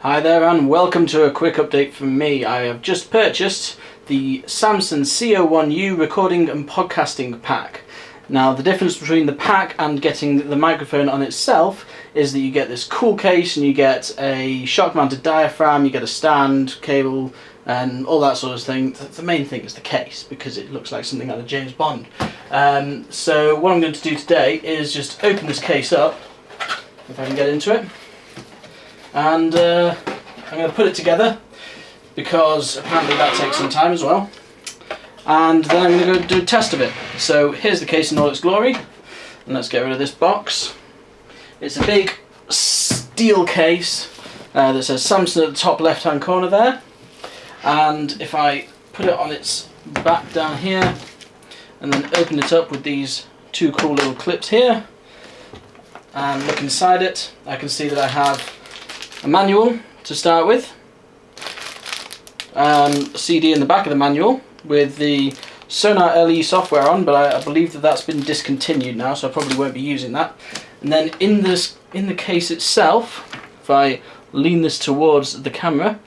Hi there and welcome to a quick update from me. I have just purchased the Samson C01U recording and podcasting pack. Now the difference between the pack and getting the microphone on itself is that you get this cool case and you get a shock mounted diaphragm, you get a stand, cable and all that sort of thing. The main thing is the case because it looks like something out of James Bond. So what I'm going to do today is just open this case up, if I can get into it. And I'm going to put it together because apparently that takes some time as well, and then I'm going to go do a test of it. So here's the case in all its glory, and let's get rid of this box. It's a big steel case that says Samson at the top left hand corner there, and if I put it on its back down here and then open it up with these two cool little clips here and look inside it, I can see that I have a manual to start with, a CD in the back of the manual with the Sonar LE software on, but I believe that that's been discontinued now, so I probably won't be using that. And then in the case itself, if I lean this towards the camera,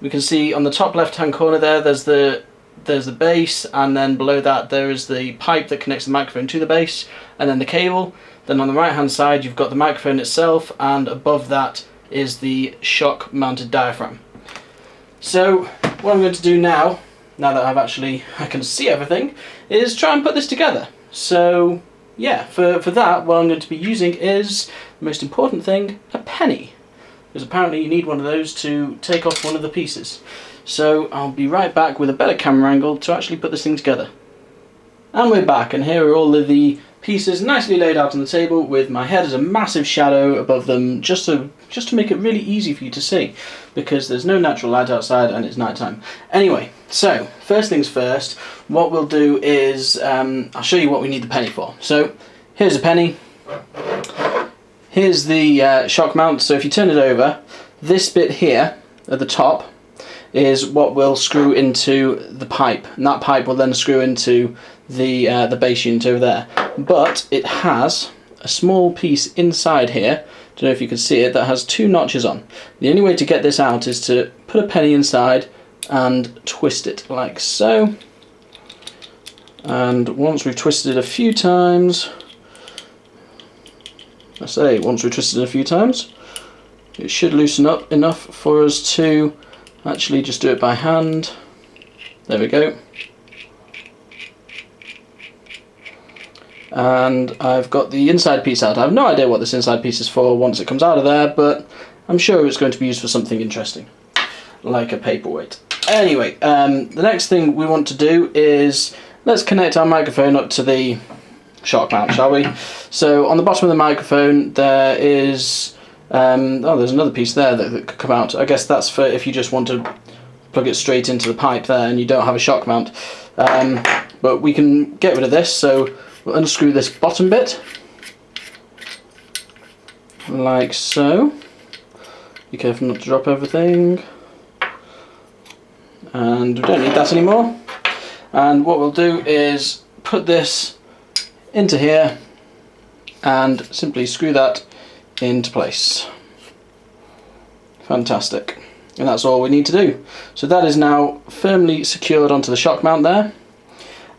we can see on the top left hand corner there's the bass, and then below that there is the pipe that connects the microphone to the bass, and then the cable. Then on the right hand side you've got the microphone itself, and above that is the shock mounted diaphragm. So what I'm going to do now that I can see everything, is try and put this together. So yeah, for that what I'm going to be using is, the most important thing, a penny, because apparently you need one of those to take off one of the pieces. So I'll be right back with a better camera angle to actually put this thing together. And we're back, and here are all of the pieces nicely laid out on the table with my head as a massive shadow above them, just to make it really easy for you to see, because there's no natural light outside and it's night time. Anyway, so first things first, what we'll do is I'll show you what we need the penny for. So here's a penny, here's the shock mount. So if you turn it over, this bit here at the top is what will screw into the pipe, and that pipe will then screw into the bass unit over there. But it has a small piece inside here, don't know if you can see it, that has two notches on. The only way to get this out is to put a penny inside and twist it like so. And once we've twisted it a few times, it should loosen up enough for us to actually just do it by hand. There we go. And I've got the inside piece out. I have no idea what this inside piece is for once it comes out of there, but I'm sure it's going to be used for something interesting, like a paperweight. Anyway, the next thing we want to do is, let's connect our microphone up to the shock mount, shall we? So on the bottom of the microphone there is, there's another piece there that could come out. I guess that's for if you just want to plug it straight into the pipe there and you don't have a shock mount. But we can get rid of this, so we'll unscrew this bottom bit, like so. Be careful not to drop everything. And we don't need that anymore. And what we'll do is put this into here and simply screw that into place. Fantastic. And that's all we need to do. So that is now firmly secured onto the shock mount there.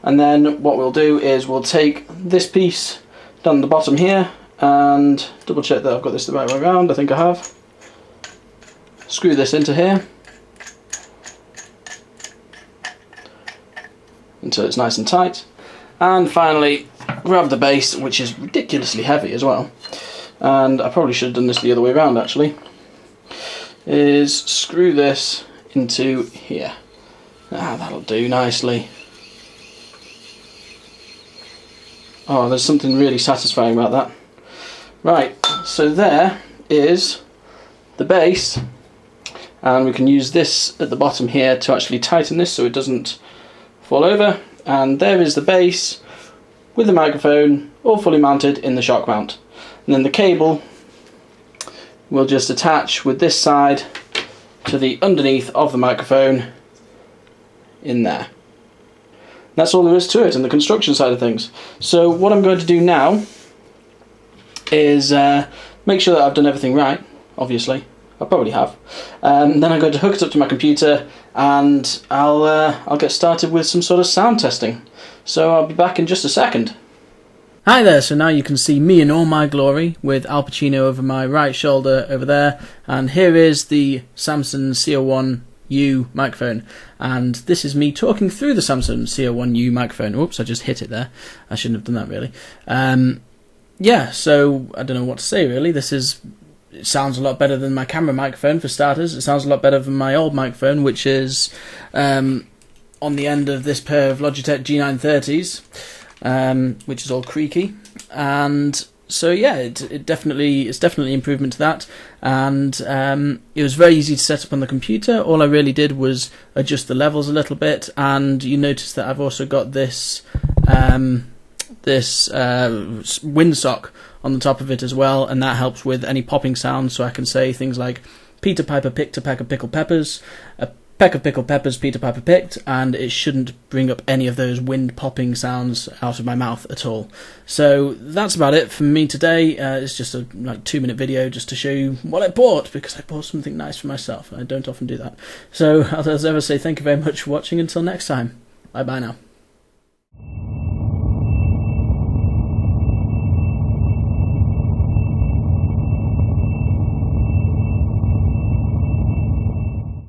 And then what we'll do is we'll take this piece down the bottom here and double check that I've got this the right way around. I think I have. Screw this into here until it's nice and tight. And finally grab the base, which is ridiculously heavy as well. And I probably should have done this the other way around actually. Is screw this into here. That'll do nicely. Oh, there's something really satisfying about that. Right, so there is the base, and we can use this at the bottom here to actually tighten this so it doesn't fall over. And there is the base with the microphone all fully mounted in the shock mount. And then the cable will just attach with this side to the underneath of the microphone in there. That's all there is to it in the construction side of things. So what I'm going to do now is make sure that I've done everything right, obviously. I probably have. Then I'm going to hook it up to my computer, and I'll get started with some sort of sound testing. So I'll be back in just a second. Hi there, so now you can see me in all my glory with Al Pacino over my right shoulder over there, and here is the Samson C01U microphone, and this is me talking through the Samson C01U microphone. Oops, I just hit it there. I shouldn't have done that really. Yeah, so I don't know what to say really. It sounds a lot better than my camera microphone for starters. It sounds a lot better than my old microphone, which is on the end of this pair of Logitech G930s. Which is all creaky, and so yeah, it's definitely improvement to that, and it was very easy to set up on the computer. All I really did was adjust the levels a little bit, and you notice that I've also got this windsock on the top of it as well, and that helps with any popping sounds, so I can say things like Peter Piper picked a peck of pickled peppers, a peck of pickled peppers Peter Piper picked, and it shouldn't bring up any of those wind popping sounds out of my mouth at all. So that's about it for me today. It's just a 2-minute video just to show you what I bought, because I bought something nice for myself. I don't often do that. So I'll as ever say thank you very much for watching. Until next time, bye bye now.